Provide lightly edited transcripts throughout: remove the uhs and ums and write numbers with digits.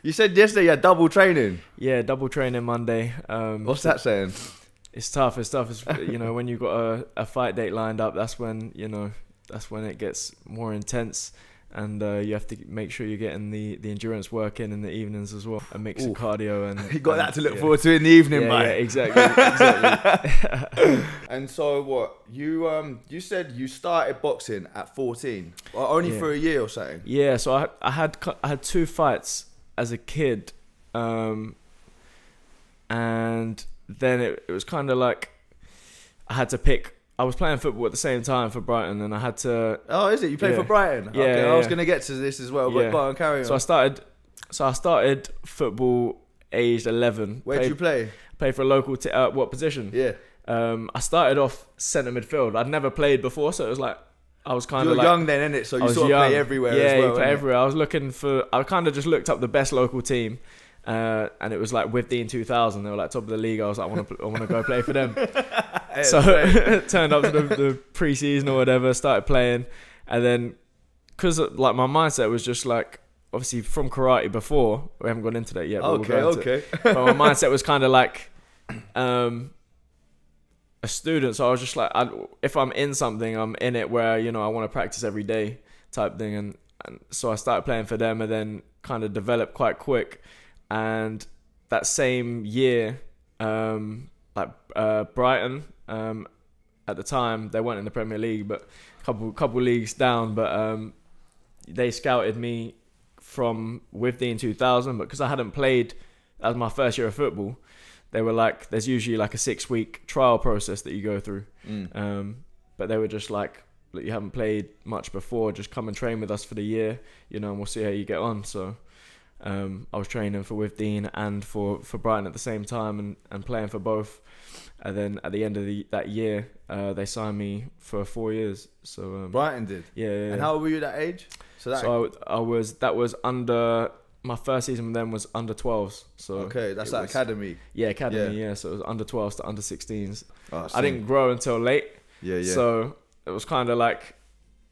You said yesterday you had double training. Yeah, double training Monday. What's that saying? It's tough. It's tough. It's, you know, when you've got a fight date lined up, that's when, you know, that's when it gets more intense. And you have to make sure you're getting the endurance work in the evenings as well. A mix of cardio and... You got that to look forward to in the evening, mate. Yeah, exactly. Exactly. And so what? You said you started boxing at 14. Well, only for a year or something. Yeah, so I had 2 fights as a kid. And then it was kind of like I had to pick. I was playing football at the same time for Brighton, and I had to... Oh, is it? You played for Brighton? Yeah, okay, I was going to get to this as well, but go on, carry on. So I started football aged 11. Where did you play? Played for a local... what position? Yeah. I started off centre midfield. I'd never played before, so it was like... I was kind of like... You're young then, innit? So you sort of play everywhere as well. Yeah, you play everywhere. I was looking for... I kind of just looked up the best local team. And it was like with the 2000, they were like top of the league. I was like, I want to go play for them. So turned up to the pre-season or whatever, started playing, and then because like my mindset was just like, obviously from karate before, we haven't gone into that yet. But but my mindset was kind of like a student, so I was just like, if I'm in something, I'm in it where, you know, I want to practice every day type thing, and so I started playing for them, and then kind of developed quite quick. And that same year, Brighton, at the time, they weren't in the Premier League, but couple leagues down. But they scouted me from within 2000, but because I hadn't played, that was my first year of football. They were like, there's usually like a 6-week trial process that you go through. But they were just like, look, you haven't played much before, just come and train with us for the year, you know, and we'll see how you get on. So I was training for with Dean and for Brighton at the same time, and playing for both. And then at the end of that year, they signed me for 4 years. So Brighton did. Yeah. And how old were you at that age? That was under my first season with them was under 12s. So okay, that's like academy. Yeah, academy. Yeah. So it was under 12s to under 16s. Oh, I didn't grow until late. Yeah. So it was kind of like,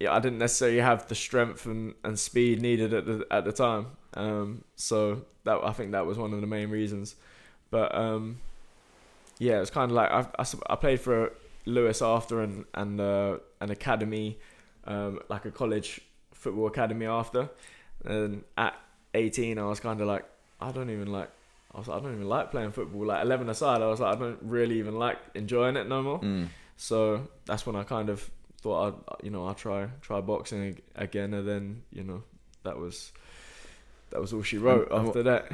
I didn't necessarily have the strength and speed needed at the time. So that, I think that was one of the main reasons. But yeah, it was kind of like I played for Lewis after and an academy, like a college football academy after. And at 18, I was kind of like, I don't even like playing football. Like 11 aside, I was like, I don't really even like enjoying it no more. So that's when I kind of thought I'll try boxing again, and then, you know, that was all she wrote after that.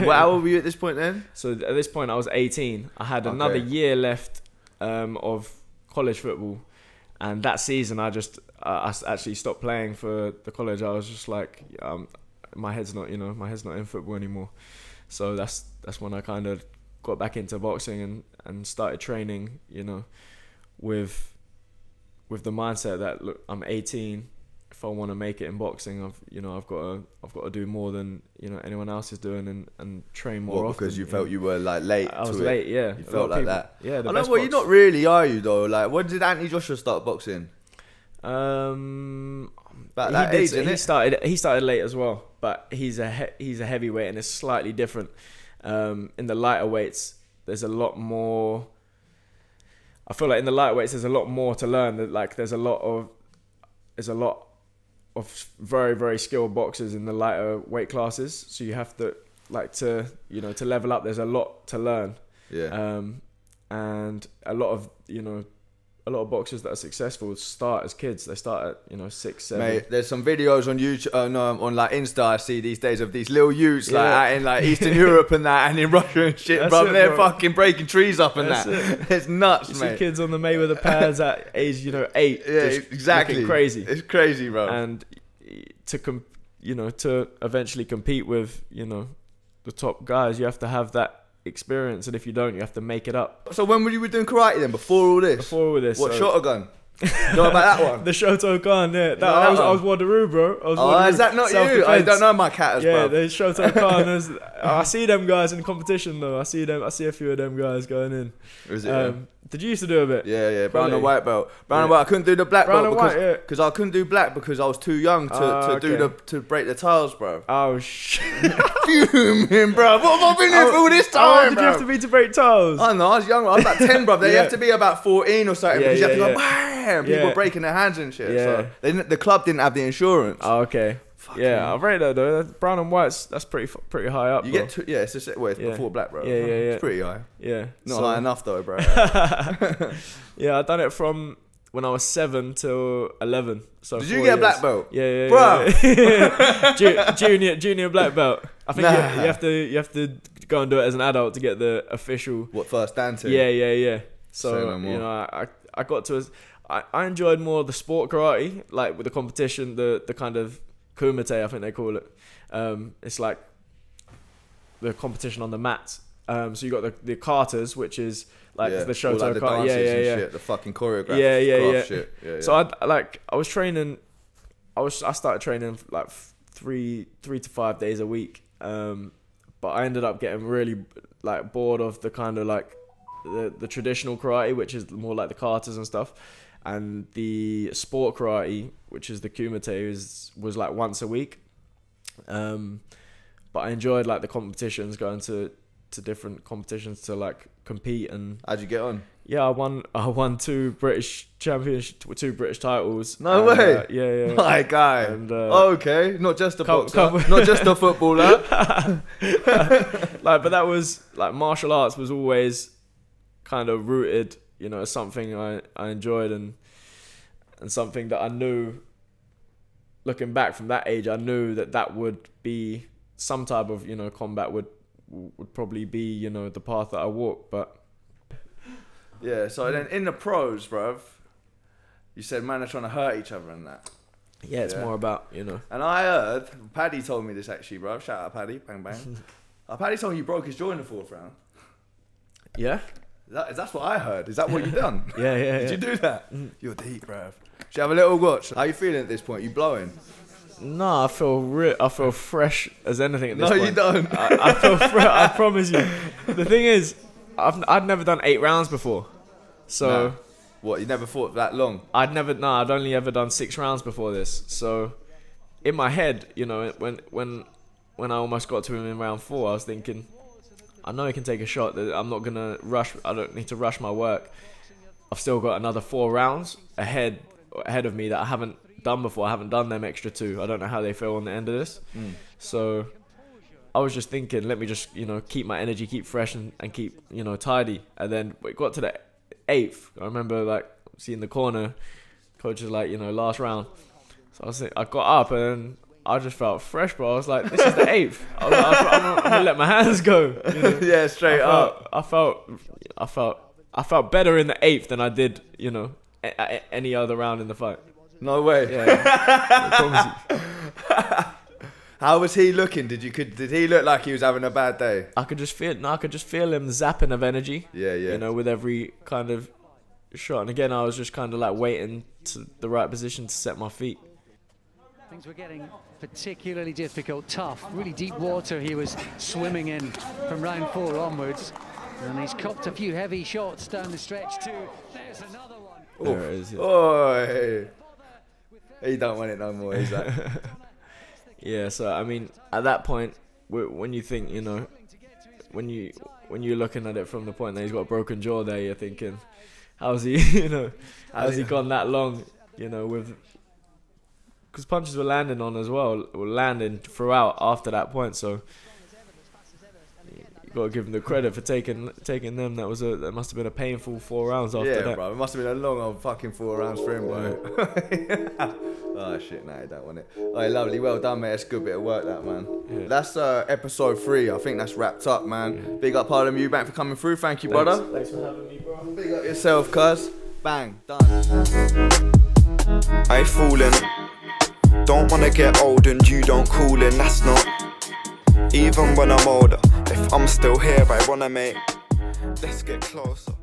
Well, how old were you at this point then? So at this point I was 18. I had another year left of college football, and that season I actually stopped playing for the college. I was just like, my head's not in football anymore. So that's when I kind of got back into boxing and started training, you know, with the mindset that, look, I'm 18. If I want to make it in boxing, I've got to do more than, you know, anyone else is doing, and train more often. Because you felt you were like late. I was late, yeah. You felt like that. Yeah, I know. Well, you're not really, are you though? Like, when did Anthony Joshua start boxing? About that age, isn't it? He started late as well, but he's a heavyweight, and it's slightly different. In the lighter weights, there's a lot more. I feel like in the lightweights, there's a lot more to learn. Like there's a lot of very, very skilled boxers in the lighter weight classes. So you have to to level up. There's a lot to learn. Yeah. And a lot of boxers that are successful start as kids. They start at 6, 7. Mate, there's some videos on YouTube, on like Insta, I see these days, of these little youths out in like Eastern Europe and that, and in Russia and shit, bro. They're fucking breaking trees up and that. It's nuts, you mate. See kids on the Mayweather pads at age 8. Yeah, exactly. Crazy. It's crazy, bro. And to eventually compete with the top guys, you have to have that experience, and if you don't, you have to make it up. So when were you doing karate then? Before all this? Before all this. What, Shotogun? Know about that one? The Shoto Khan, yeah. I was Wadaroo, bro. Is that not you? I don't know my catters, bro. Yeah, the Shoto Khan. I see them guys in competition, though. I see a few of them guys going in. Is it? Did you used to do a bit? Yeah, brown and white belt. Brown and white. I couldn't do the black belt because I couldn't do black because I was too young to break the tiles, bro. Oh shit! Fuming, bro. What have I been here for all this time? How old did you have to be to break tiles? I don't know. I was young. I was about 10, bro. You have to be about 14 or something because you have to go bam. People breaking their hands and shit. Yeah. So the club didn't have the insurance. Oh, okay. Yeah, I've read that though. Brown and white's that's pretty high up. You get to, it's just it's before black, bro. Yeah. It's pretty high. Yeah, not high enough though, bro. Yeah, I done it from when I was 7 till 11. So did you get a black belt? Yeah, bro. Junior black belt. I think you have to go and do it as an adult to get the official. What, first dan to? Yeah. So you know, I got to. I enjoyed more the sport karate, like with the competition, the kind of kumite, I think they call it. It's like the competition on the mat. So you got the carters, which is like the Shoto like the kata. Shit, the fucking choreographed shit. Yeah. So I was training. I started training like 3 to 5 days a week. But I ended up getting really like bored of the kind of like the traditional karate, which is more like the katas and stuff. And the sport karate, which is the kumite, was like once a week. But I enjoyed like the competitions, going to different competitions to like compete. And how'd you get on? Yeah, I won 2 British championships, 2 British titles. No way. Yeah. My guy. And, okay, not just a boxer, not just a footballer. But that was like martial arts was always kind of rooted, you know, something I enjoyed and something that I knew, looking back from that age, I knew that would be some type of, you know, combat would probably be, you know, the path that I walk. But yeah, so then in the pros, bruv, you said man are trying to hurt each other and that. Yeah, it's more about, you know. And I heard, Paddy told me this actually, bruv. Shout out Paddy, bang bang. Paddy told me you broke his jaw in the 4th round. Yeah? That's what I heard. Is that what you done? Yeah. Did you do that? You're deep, bruv. Should I have a little watch? How you feeling at this point? You blowing? No, I feel fresh as anything at this point. No, you don't. I feel I promise you. The thing is, I'd never done 8 rounds before. So... Nah. What, you never fought that long? I'd only ever done 6 rounds before this. So, in my head, you know, when I almost got to him in round 4, I was thinking, I know he can take a shot. That I'm not gonna rush. I don't need to rush my work. I've still got another 4 rounds ahead of me that I haven't done before. I haven't done them extra 2. I don't know how they feel on the end of this. So, I was just thinking, let me just, you know, keep my energy, keep fresh, and keep, you know, tidy. And then it got to the 8th. I remember like seeing the corner, coach was like, you know, last round. So I got up and I just felt fresh, bro. I was like, this is the 8th. I'm gonna let my hands go. You know? Yeah, straight up. I felt better in the 8th than I did, you know, any other round in the fight. No way. Yeah. I promise you. How was he looking? Did he look like he was having a bad day? I could just feel him zapping of energy. Yeah. You know, with every kind of shot. And again, I was just kind of like waiting to the right position to set my feet. Things were getting particularly difficult, tough, really deep water he was swimming in from round 4 onwards. And he's copped a few heavy shots down the stretch too. There's another one. There it is. Yeah. Oh, he don't want it no more, is that? Yeah, so I mean, at that point, when you think, you know, when you're looking at it from the point that he's got a broken jaw there, you're thinking, how's he, you know, how's he gone that long, you know, because punches were landing on as well, were landing throughout after that point. So you got to give him the credit for taking them. That must have been a painful 4 rounds after that. Yeah, bro, it must have been a long old fucking 4 rounds for him, bro. Oh shit, no, you don't want it. Oh, lovely, well done, mate. That's a good bit of work, that, man. Yeah. That's episode 3. I think that's wrapped up, man. Yeah. Big up Harlem Eubank for coming through. Thank you, brother. Thanks for having me, bro. Big up yourself, cuz. Bang, done. I ain't fooling. Don't wanna get old and you don't cool in. That's not. Even when I'm older, if I'm still here, I wanna make. Let's get closer.